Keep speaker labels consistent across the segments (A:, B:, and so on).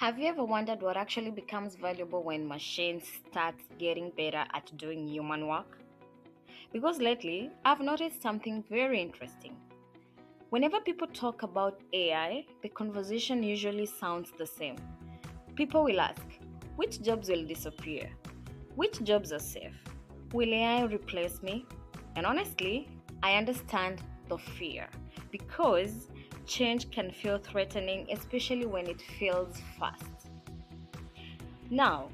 A: Have you ever wondered what actually becomes valuable when machines start getting better at doing human work? Because lately, I've noticed something very interesting. Whenever people talk about AI, the conversation usually sounds the same. People will ask, which jobs will disappear? Which jobs are safe? Will AI replace me? And honestly, I understand the fear because change can feel threatening, especially when it feels fast. Now,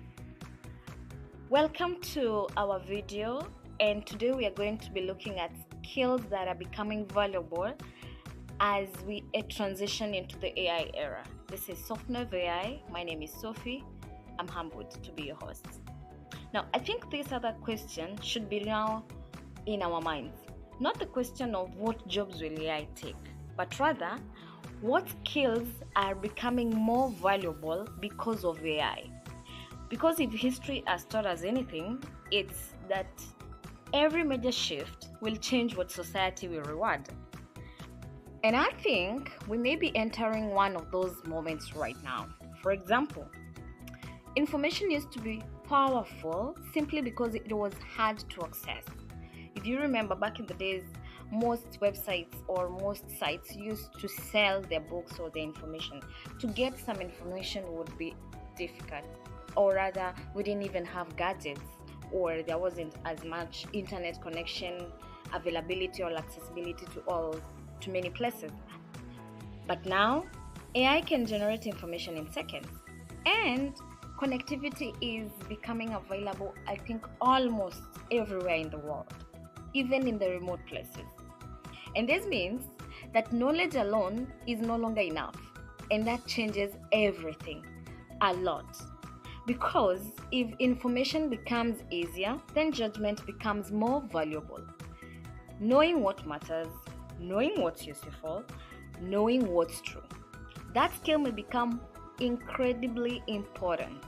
A: welcome to our video, and today we are going to be looking at skills that are becoming valuable as we transition into the AI era. This is SophNovAi. My name is Sophie. I'm humbled to be your host. Now, I think this other question should be now in our minds. Not the question of what jobs will AI take, but rather what skills are becoming more valuable because of AI. Because if history has taught us anything, it's that every major shift will change what society will reward. And I think we may be entering one of those moments right now. For example, information used to be powerful simply because it was hard to access. If you remember back in the days, most websites or most sites used to sell their books or their information. To get some information would be difficult, or rather, we didn't even have gadgets, or there wasn't as much internet connection, availability, or accessibility to many places. But now, AI can generate information in seconds, and connectivity is becoming available, I think, almost everywhere in the world, even in the remote places. And this means that knowledge alone is no longer enough, and that changes everything a lot. Because if information becomes easier, then judgment becomes more valuable. Knowing what matters, knowing what's useful, knowing what's true. That skill may become incredibly important.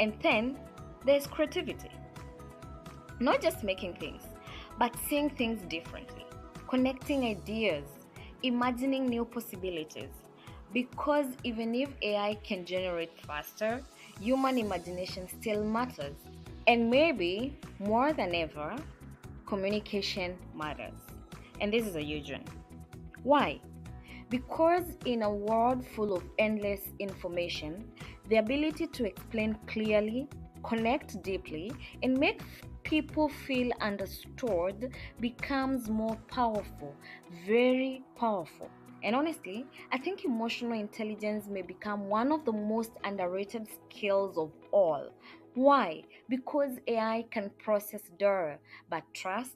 A: And then there's creativity. Not just making things, but seeing things differently, connecting ideas, imagining new possibilities. Because even if AI can generate faster, human imagination still matters. And maybe more than ever, communication matters. And this is a huge one. Why? Because in a world full of endless information, the ability to explain clearly, connect deeply, and make people feel understood becomes more powerful, very powerful. And honestly, I think emotional intelligence may become one of the most underrated skills of all. Why? Because AI can process data, but trust,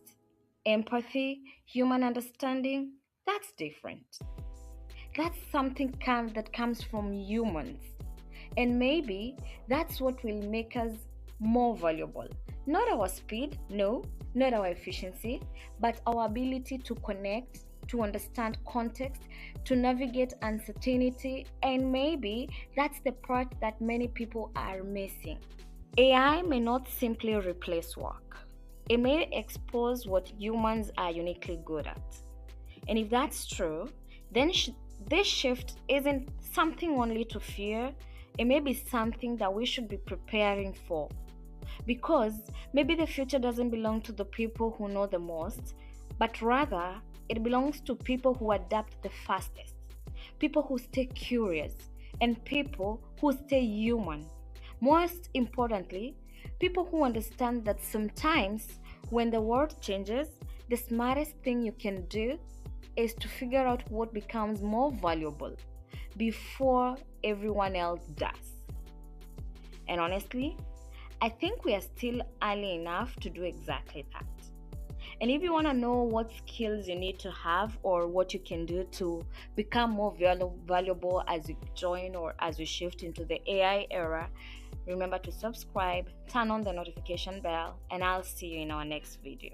A: empathy, human understanding, that's different. That's something that comes from humans. And maybe that's what will make us more valuable. Not our speed, no, not our efficiency, but our ability to connect, to understand context, to navigate uncertainty, and maybe that's the part that many people are missing. AI may not simply replace work, it may expose what humans are uniquely good at. And if that's true, then this shift isn't something only to fear, it may be something that we should be preparing for. Because maybe the future doesn't belong to the people who know the most, but rather it belongs to people who adapt the fastest, people who stay curious, and people who stay human. Most importantly, people who understand that sometimes when the world changes, the smartest thing you can do is to figure out what becomes more valuable before everyone else does. And honestly, I think we are still early enough to do exactly that. And if you want to know what skills you need to have or what you can do to become more valuable as you join or as we shift into the AI era, remember to subscribe, turn on the notification bell, and I'll see you in our next video.